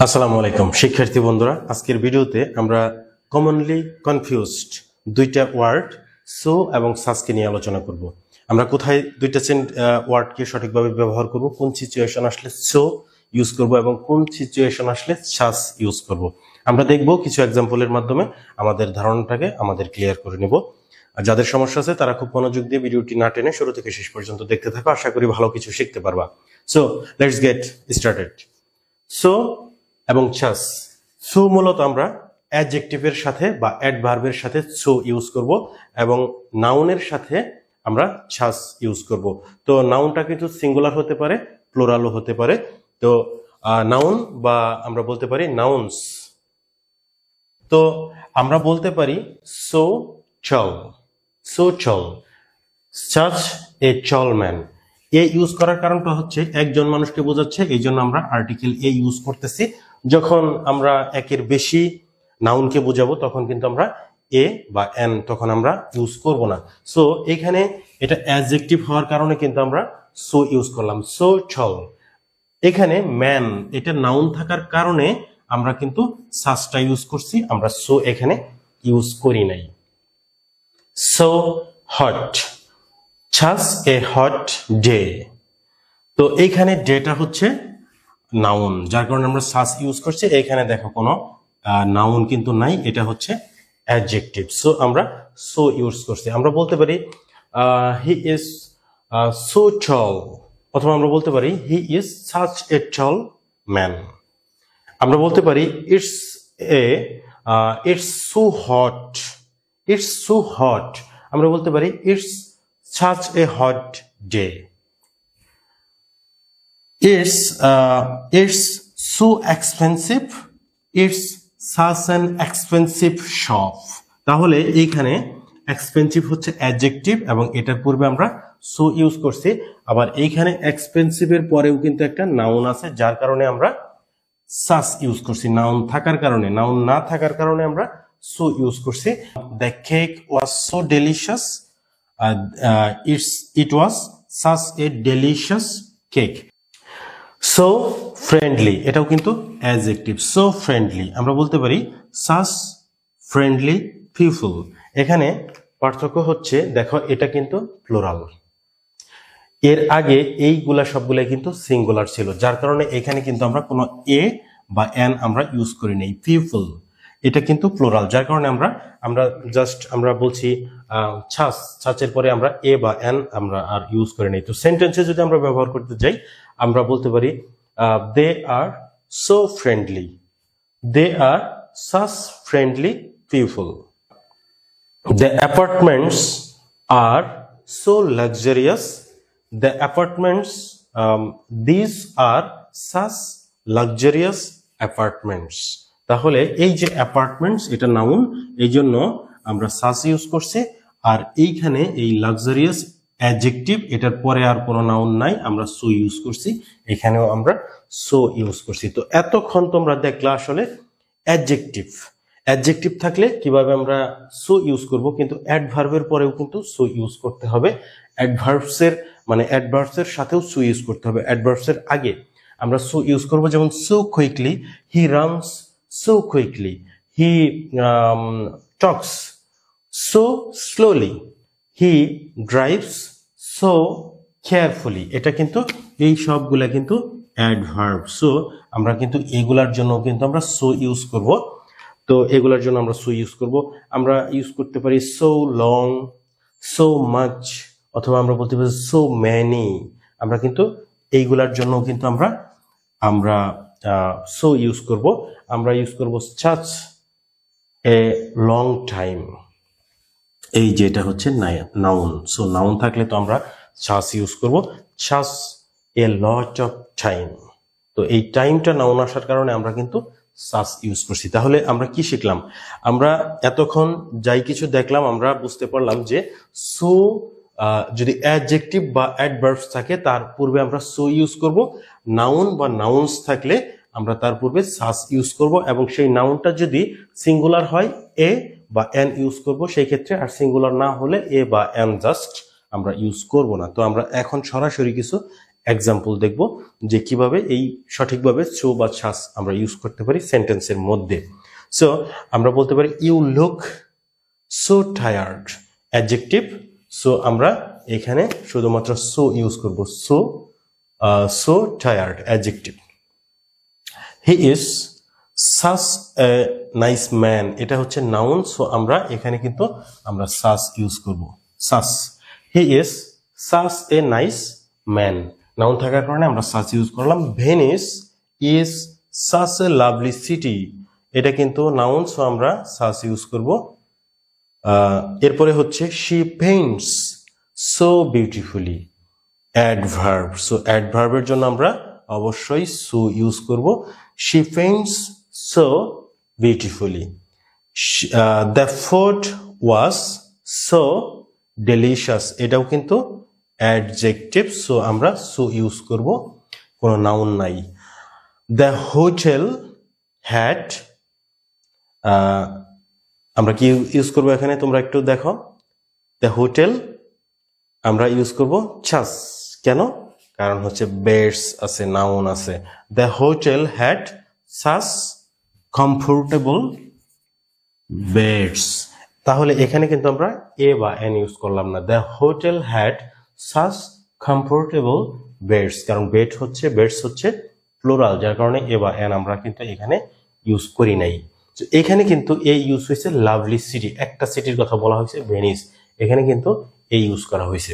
আসসালামু আলাইকুম শিক্ষার্থী বন্ধুরা, আজকের ভিডিওতে আমরা কমনলি কনফিউজড দুইটা ওয়ার্ড সো এবং সাসকে নিয়ে আলোচনা করব। আমরা কোথায় দুইটা ওয়ার্ডকে সঠিকভাবে ব্যবহার করব, কোন সিচুয়েশন আসলে সো ইউজ করব এবং কোন সিচুয়েশন আসলে সাস ইউজ করব। আমরা দেখব কিছু এক্সাম্পলের মাধ্যমে আমাদের ধারণাটাকে আমাদের ক্লিয়ার করে নেব। যাদের সমস্যা আছে তারা খুব মনোযোগ দিয়ে ভিডিওটি না টেনে শুরু থেকে শেষ পর্যন্ত দেখতে থাকো, আশা করি ভালো কিছু শিখতে পারবা। So let's get started. So এবং ছাস। সো মূলত আমরা অ্যাডজেক্টিভের সাথে বা অ্যাডভার্বের সাথে সো ইউজ করব এবং নাউনের সাথে আমরা ছাস ইউজ করব। তো নাউনটা কিন্তু সিঙ্গুলার হতে পারে, প্লুরালও হতে পারে। তো নাউন বা আমরা বলতে পারি নাউন্স। তো আমরা বলতে পারি সো চল, সো চল, সাচ এ চল ম্যান। এ ইউজ করার কারণটা হচ্ছে একজন মানুষকে বোঝাচ্ছে, এই জন্য আমরা আর্টিকেল এ ইউজ করতেছি। যখন আমরা একের বেশি নাউনকে বোঝাবো তখন কিন্তু আমরা এ বা এন তখন আমরা ইউজ করব না। সো এখানে এটা অ্যাডজেক্টিভ হওয়ার কারণে কিন্তু আমরা সো ইউজ করলাম, সো চল। এখানে ম্যান এটা নাউন থাকার কারণে আমরা কিন্তু সাসটা ইউজ করছি, আমরা সো এখানে ইউজ করি নাই। সো হট, ছাস এ হট ডে। তো এইখানে ডেটা হচ্ছে নাউন, যার কারণে আমরা সাস ইউজ করছি। এখানে দেখো কোনো নাউন কিন্তু নাই, এটা হচ্ছে অ্যাডজেক্টিভ। সো আমরা সো ইউজ করছি। আমরা বলতে পারি হি ইজ সো টল, অথবা আমরা বলতে পারি he is such a tall man. আমরা বলতে পারি it's so hot, it's so hot. আমরা বলতে পারি it's such a hot day. It's so expensive. It's such an expensive shop. তাহলে এইখানে এক্সপেন্সিভ হচ্ছে অ্যাডজেক্টিভ এবং এটার পূর্বে আমরা সো ইউজ করছি। আবার এইখানে এক্সপেন্সিভের পরেও কিন্তু একটা নাউন আছে, যার কারণে আমরা সাস ইউজ করছি। নাউন থাকার কারণে, নাউন না থাকার কারণে আমরা সো ইউজ করছি। The cake was so delicious. It was such a delicious cake. So friendly, এটাও কিন্তু অ্যাডজেক্টিভ। So friendly আমরা বলতে পারি such friendly people। এখানে পার্থক্য হচ্ছে, দেখো এটা কিন্তু প্লুরাল, এর আগে এইগুলা সবগুলাই কিন্তু সিঙ্গুলার ছিল, যার কারণে এখানে কিন্তু আমরা কোনো এ বা এন আমরা ইউজ করি নাই। পিপল এটা কিন্তু প্লুরাল, যার কারণে আমরা জাস্ট আমরা বলছি ছাস, ছাচের পরে আমরা এ বা এন আমরা আর ইউজ করে নেই। তো সেন্টেন্সে যদি আমরা ব্যবহার করতে যাই, আমরা বলতে পারি they are so friendly, they are such friendly people. The apartments are so luxurious, the apartments, this are such luxurious apartments. তাহলে এই যে অ্যাপার্টমেন্টস এটা নাউন, এই জন্য আমরা সাস ইউজ করছি। আর এইখানে এই লাক্সারিয়াস অ্যাডজেক্টিভ, এটার পরে আর কোনো নাউন নাই, আমরা সো ইউজ করছি। এখানেও আমরা সো ইউজ করছি। তো এতক্ষণ তোমরা দেখলা আসলে অ্যাডজেক্টিভ, অ্যাডজেক্টিভ থাকলে কিভাবে আমরা সো ইউজ করব, কিন্তু অ্যাডভার্বের পরেও কিন্তু সো ইউজ করতে হবে। অ্যাডভার্বসের সাথেও সো ইউজ করতে হবে। অ্যাডভার্বসের আগে আমরা সো ইউজ করব, যেমন so quickly, he runs so quickly, he talks so slowly, he drives so carefully। এটা কিন্তু এই সবগুলা কিন্তু অ্যাডভার্ব। সো আমরা কিন্তু এগুলার জন্য কিন্তু আমরা সো ইউজ করব। তো এগুলার জন্য আমরা সো ইউজ করব। আমরা ইউজ করতে পারি সো লং, সো মাচ, অথবা আমরা বলতে পারি সো মেনি। আমরা কিন্তু এইগুলার জন্য কিন্তু আমরা সো ইউজ করব। আমরা ইউজ করব সাচ এ লং টাইম, এই যেটা হচ্ছে নাউন। সো নাউন থাকলে তো আমরা সাচ ইউজ করব, such a lot of time. তো এই টাইমটা নাউন আসার কারণে আমরা কিন্তু সাচ ইউজ করছি। তাহলে আমরা কি শিখলাম? আমরা এতক্ষণ যাই কিছু দেখলাম, আমরা বুঝতে পারলাম যে সো যদি অ্যাডজেক্টিভ বা অ্যাডভার্বস থাকে তার পূর্বে আমরা সো ইউজ করব। নাউন বা নাউন্স থাকলে আমরা তার পূর্বে সাস ইউজ করব, এবং সেই নাউনটা যদি সিঙ্গুলার হয় এ বা এন ইউজ করব সেই ক্ষেত্রে, আর সিঙ্গুলার না হলে এ বা এন জাস্ট আমরা ইউজ করব না। তো আমরা এখন সরাসরি কিছু এক্সাম্পল দেখব যে কিভাবে এই সঠিকভাবে সো বা সাস আমরা ইউজ করতে পারি সেন্টেন্সের মধ্যে। সো আমরা বলতে পারি you look so tired, adjective. So আমরা এখানে শুধুমাত্র সো ইউজ করব, so tired, adjective. He is such a nice man, এটা হচ্ছে নাউন। সো আমরা এখানে কিন্তু আমরা সাচ ইউজ করব, such. He is such a nice man, noun থাকার কারণে আমরা সাচ ইউজ করলাম। Venice is such a lovely city, এটা কিন্তু নাউন, সো আমরা সাচ ইউজ করব। এরপরে হচ্ছে she paints so beautifully, adverb. So অ্যাডভার্বের জন্য আমরা অবশ্যই সো ইউজ করব। She paints so beautifully. The food was so delicious, এটাও কিন্তু অ্যাডজেক্টিভ। সো আমরা সো ইউজ করব, কোনো নাউন নাই। দ্য হোটেল হ্যাড, আমরা কি ইউজ করব এখানে তোমরা একটু দেখো। দ্য হোটেল আমরা ইউজ করব ছাস, কেন? কারণ হচ্ছে বেডস আছে, নাউন আছে। The hotel had such comfortable beds, তাহলে এখানে কিন্তু আমরা এ বা এন ইউজ করলাম না। The hotel had such comfortable beds, কারণ বেডস হচ্ছে প্লুরাল, যার কারণে এ বা এন আমরা কিন্তু এখানে ইউজ করি নাই। এখানে কিন্তু এ ইউজ হয়েছে লাভলি সিটি, একটা সিটির কথা বলা হয়েছে ভেনিস, এখানে কিন্তু এ ইউজ করা হয়েছে।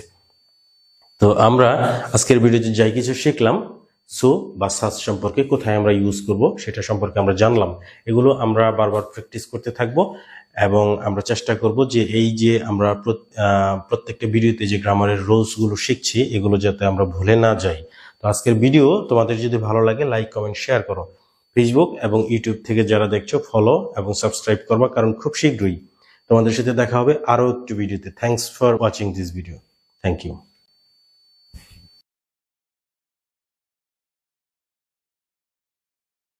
তো আমরা আজকের ভিডিওতে যাই কিছু শিখলাম সো বা সাচ সম্পর্কে, কোথায় আমরা ইউজ করব সেটা সম্পর্কে আমরা জানলাম। এগুলো আমরা বারবার প্র্যাকটিস করতে থাকবো এবং আমরা চেষ্টা করব যে এই যে আমরা প্রত্যেকটা ভিডিওতে যে গ্রামারের রুলস গুলো শিখছি এগুলো যাতে আমরা ভুলে না যাই। তো আজকের ভিডিও তোমাদের যদি ভালো লাগে লাইক, কমেন্ট, শেয়ার করো। ফেসবুক এবং ইউটিউব থেকে যারা দেখছো ফলো এবং সাবস্ক্রাইব করবা, কারণ খুব শীঘ্রই তোমাদের সাথে দেখা হবে আরো একটি ভিডিওতে। Thanks for watching this video. Thank you.